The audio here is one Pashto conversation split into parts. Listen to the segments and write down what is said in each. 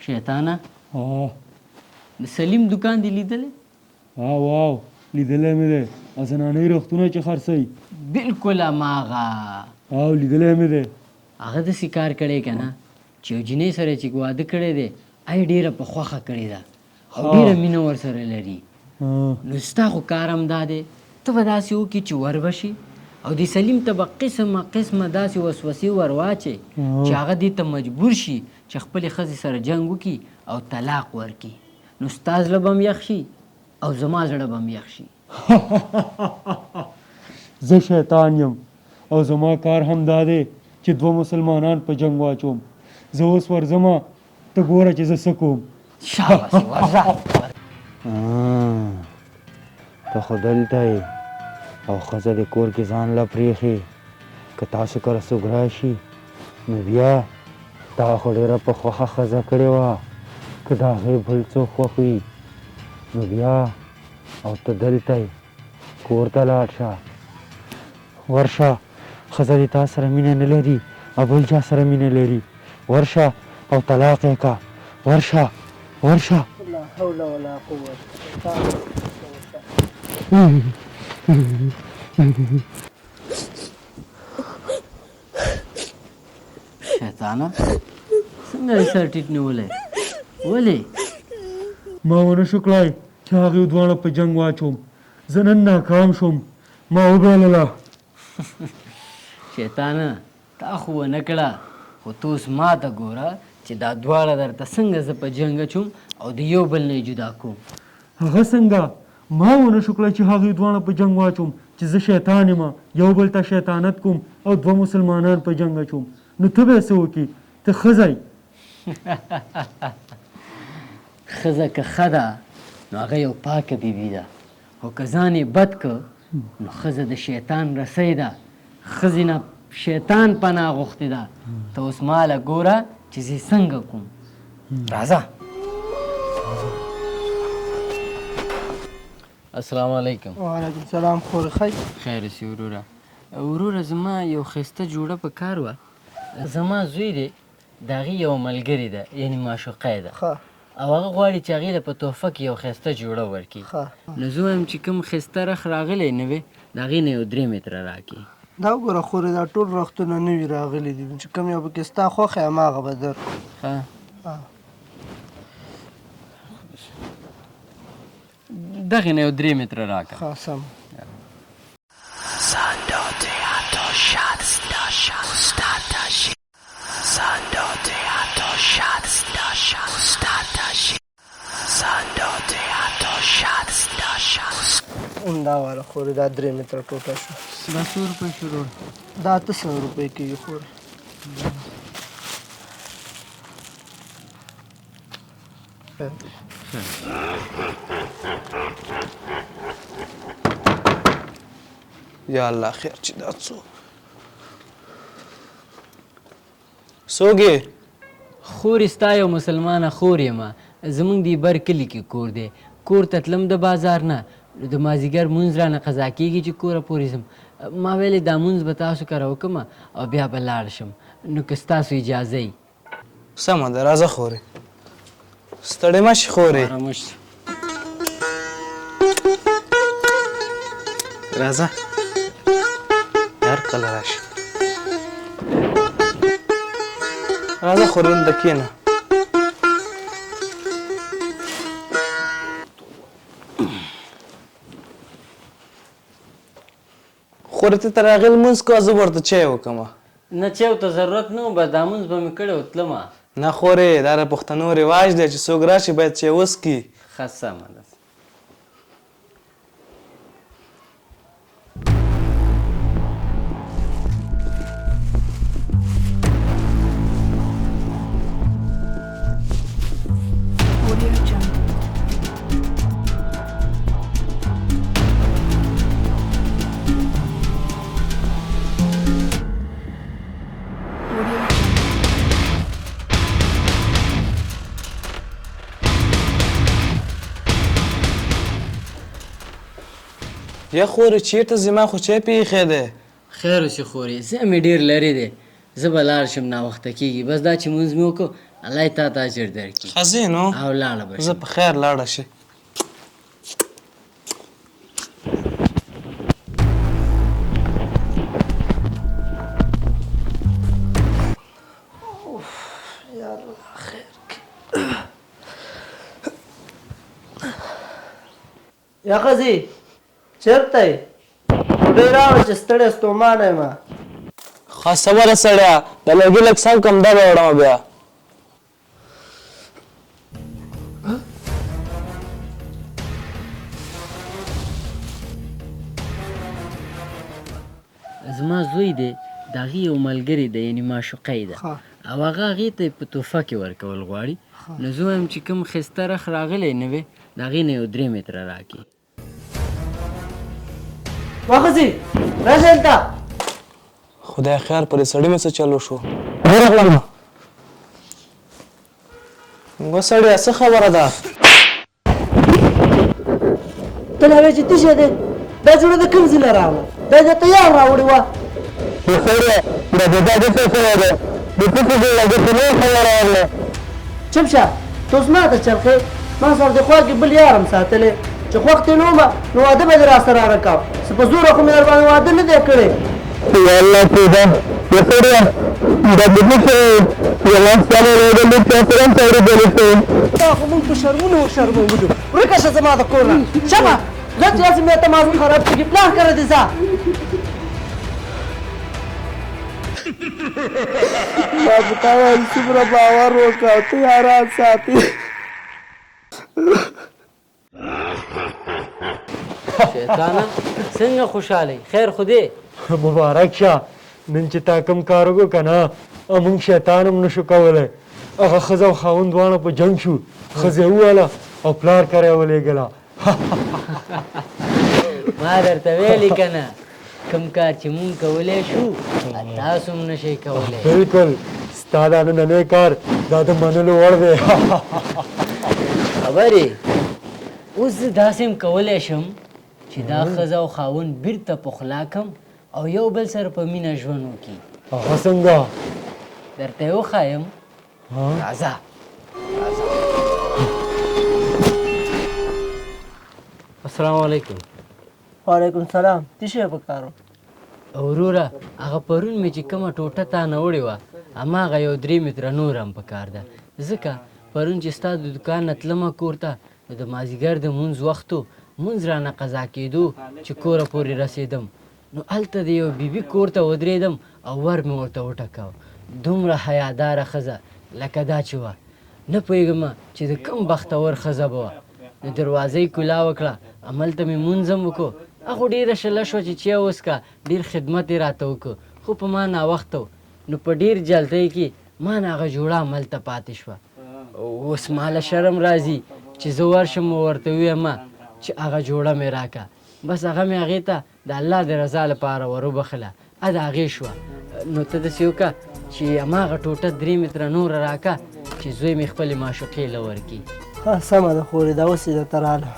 شیطانه ها د سلیم دکان دی لیدلی؟ واو لیدلی مې دی زنانۍ روغتونه چې خرڅوي بالکل هماغه او لیدلی مې دی هغه داسې کار کړی که نه چې یو جینۍ سره چې واده کړی دی ای ډېره په خوښه کړې ده او ډېره مینه ورسره لري. نو ستا خو کار هم دا دی ته به داسې وکړي چې ور بشي او د سلیم ته به قسمه قسمه داسې وسوسې ور واچې چې هغه دې ته مجبور شي چې خپلې ښځې سره جنګ وکړي او طلاق ورکړي. نو ستا زړه به هم یخ شي او زما زړه به هم یخ شي. زه شیطان یم او زما کار هم دا دی چې دوه مسلمانان په جنګ واچوم. زه اوس ورځمه ته ګوره چې زه څه کوم. شاباس ورځه. ته خو دلته یې او ښځه د کور کې ځان له پرېښې که تاسو کله څوک راشي نو بیا تا خو ډېره په خوښه ښځه کړې وه که د هغې بل څوک خوښ وي نو بیا او ته دلته یې کور ته لاړ شه ورشه ښځه د تا سره مینه نه لري او بل چا سره مینه لري ورشه او طلاق یې که ورشه ورشه لا حول ولا قوة شیطانه څنګه یې سر ټیټ نیولی؟ ولې؟ ما ونه شو کړی چې هغې دواړه په جنګ واچوم. زه نن ناکام شوم. ما وبایلله. شیطانه تا خو ونه کړه خو ته اوس ما ته ګوره چې دا دواړه درته څنګه زه په جنګ اچوم او د یو بل نه یې جدا کوم. هغه څنګه ما ونه شو کړی چې هغې دواړه په جنګ واچوم چې زه شیطان یم یو بل ته شیطانت کوم او دوه مسلمانان په جنګ اچوم. نو ته به یې څه وکړي؟ ته ښځه یې. ښځه که ښه ده نو هغه یو پاکه بیبي ده خو که ځان یې بد که نو ښځه د شیطان رسۍ ده. ښځې نه شیطان پناه غوښتې ده. ته اوس ماله ګوره چې زه څنګه کوم. راځه. السلام علیکم. وعلیکم السلام. خورې ښه خیر اوسې وروره. وروره زما یو ښایسته جوړه په کار وه. زما زوی دی د هغې یوه ملګرې ده یعنې معشوقه یې ده او هغه غواړي چې هغې له په تحفه کې یو ښایسته جوړه ورکړي. نو زه وایم چې کوم ښایسته رخ راغلی نه وې د هغې نه یو 3 متره راکړي. دا وګوره خورې دا ټول رختونه نوي راغلي دي چې کوم یو پکې ستا خوښ یې هماغه به درکړو. دغې نه یو 3 متره راکړه. ښه سم. دا واله خورې دا 3 متره ټوټه شو. دا 100 روپۍ شو ورور. دا 800 روپۍ کېږي خورې. یا الله خیر چې دا څوک یې؟ خورې ستا یو مسلمانه خور یم. زموږ د بر کلي کې کور دی. کور ته تلم د بازار نه د مازدیګر مونځ رانه قضا کېږي چې کوره پورې ځم. ما ویلې دا مونځ به تاسو کره وکړم او بیا به لاړ شم. نو که ستاسو اجازه یي. سمه ده راځه خورې. ستړې مه شي خورې. آرامش. راځه هر کله راشي. راځه خورې دلته کښېنه. خورې ته تر هغې لمونځ کوه زه به ورته چای وکړم. نه چای ته ضرورت نه و بس دا مونځ به مې کړی و تلمه. نه خورې دا د پښتنو رواج دی چې څوک راشي باید چای وڅکي. ښه سمه ده. یا خورې چېرته ځې؟ ما خو چای پې ایښی دی. خیر اوسې خورې ځای مې ډېر لرې دی. زه به لاړ شم ناوخته کېږي. بس دا چې مونځ مې وکړو الله یې تا ته اجر درکړي ښه نو او لاړه به زه په خیر لاړه شي یا ښځې چېرته یې ډوډۍ راوړه چې ستړی ستومانه یم ښه صبره سړیه د لرګي لږ سم کم دا به وړمه بیا زما زوی دی د هغې یو ملګری دی یعنې معشوقی ده او هغه هغې ته په تحفه کې ورکول غواړي نو زه وایم چې کوم ښایسته رخ راغلی نه وی د هغې نه یو 3 متره راکړي وا ښځې راشه دلته خدای خیر پرې سړي مې څه چلو شو و سړیه څه خبره ده ته لا وایې چې تشه دی دا جوړه د کوم ځای نه راغله دا یې ته یار راوړې وه چپ شه ته اوس ماته چرخې ما سره د خوا کې بل یارم ساتلی چې خوښ دې نه ومه نو واده به دې راسره راکاو څه په زوره خو مې در باندې واده نه دی کړی دا خو مونږ په شرمونو وشرمولو ورکه شه زما د کور نه شمه ځه چې هسې مې تمازون خراب کېږي پلان کړی دی ځه ما په تا باندې څومره باور وکړه او ته یاران ساتې شیطانه څنګه خوشحالی خیر خو دی مبارک شه نن چې تا کوم کار وکړو که نه موږ شیطان هم نشو کولی هغه ښځه او خاوند دواړه په جنګ شو ښځې ووهله او پلار کری ولېږله ما درته ویلې که نه کوم کار چې مونږ کولی شو تاسو هم نشئ کولی بلکل ستا دا نننی کار دا د منلو وړ دی خبرې اوس زه داسې هم کولی شم چې دا ښځه او خاوند بیرته پخلا کم او یو بل سره په مینه ژوند وکړي هغه څنګه درته یې وښایم راځه السلام علیکم وعلیکم سلام څه شی په کار و وروره هغه پرون مې چې کومه ټوټه تا نه وړې وه هماغه یو 3 متره نور هم په کار ده ځکه پرون چې ستا د دوکان نه تلمه کور ته نو د مازدیګر د مونځ وخت و مونځ رانه قضا کېدو چې کوره پورې رسېدم نو هلته د یو بیبي کور ته ودرېدم او ور مې ورته وټکاو دومره حیاداره ښځه لکه دا چې وه نه پوهېږم چې د کوم بختور ښځه به وه نو دروازه یې کولا وکړه هملته مې مونځ هم وکړو هغه ډېره شله شوه چې چیا وڅښه ډېر خدمت یې راته وکړو خو په ما ناوخته و نو په ډېر جلدۍ کې ما نه هغه جوړه هملته پاتې شوه اوس ماله شرم راځي چې زه ورشم ورته ووایم چې هغه جوړه مې راکړه بس هغه مې هغې ته د الله د رضا لپاره ور وبخله د هغې شوه نو ته داسې وکړه چې هماغه ټوټه 3 متره نوره راکړه چې زوی مې خپلې معشوقې له ورکړي ها سمه ده خورې دا اوس یې درته راغله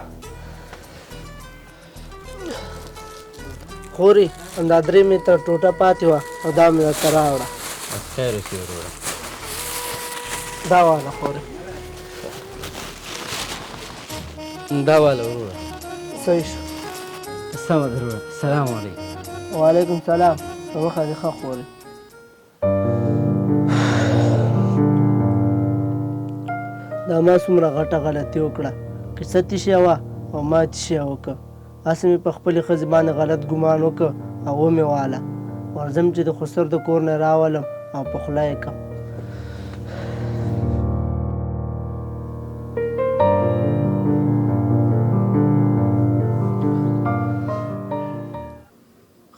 خورې همدا 3 متره ټوټه پاتې وه او دا مې درته راوړه خیر وکړي وروره دا واله خورې دا واله وروره صحیح شو سمه ده وروره سلام علیکم وعلیکم سلام په مخه دې ښه خورې دا ما څومره غټه غلطي وکړه که څه تشی وه او ما تشی وکړه هسې مې په خپلې ښځې باندې غلط ګمان وکړه او ومې واله ورځم چې د خسر د کور نه راولم او په خوله یې کړم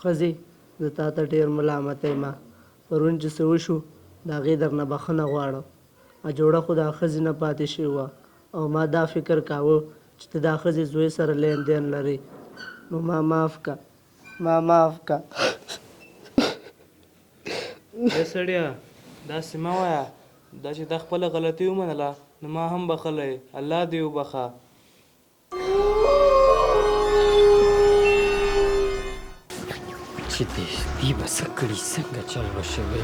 ښځې زه تا ته ډېر ملامت یم پرون چې څه وشو د هغې درنه بخښنه غواړم جوړه خو د ښځې نه پاتې شوې وه او ما دا فکر کاوه چې ته دا ښځې زوی سره لین دین لري نو ما معاف که ما معاف که سړیه داسې مه وایه دا چې تا خپله غلطي ومنله نو ما هم بخلی الله دې وبخه چې دې به څه کړي څنګه چل به شوی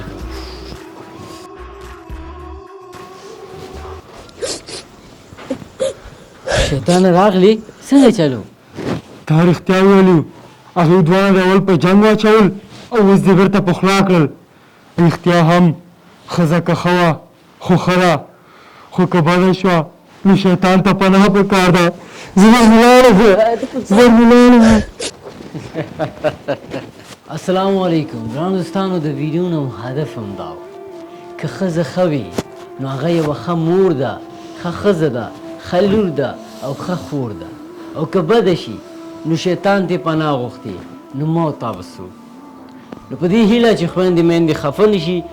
شیطان راغلی څنګه چلو؟ تا رښتیا ویلي هغوی دواړه د اول په جنګ واچول او اوس دې بېرته پخلا کړل. رښتیا هم ښځه که ښه وه خو ښه ده، خو که بده شوه نو شیطان ته پناه پکار ده. زموږ ولاړه السلام علیکم ګرانو دوستانو. د ویډیو نه هدف همدا و که ښځه ښه وي نو هغه یوه ښه مور ده، ښه ښځه ده، ښه لور ده او ښه خور ده. او که بده شي نو شیطان ترې پناه غوښتې نو موت تاسو. نو په دې هیله چې خویندې میندې خفه نه شي،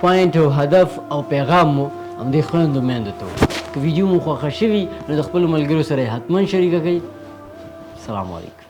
پوینټ او هدف او پیغام مو همدې خویندو میندو ته و. که ویډیو مو خوښه شوي نو د خپلو ملګرو سره یې حتما شریکه کړئ. السلام علیکم.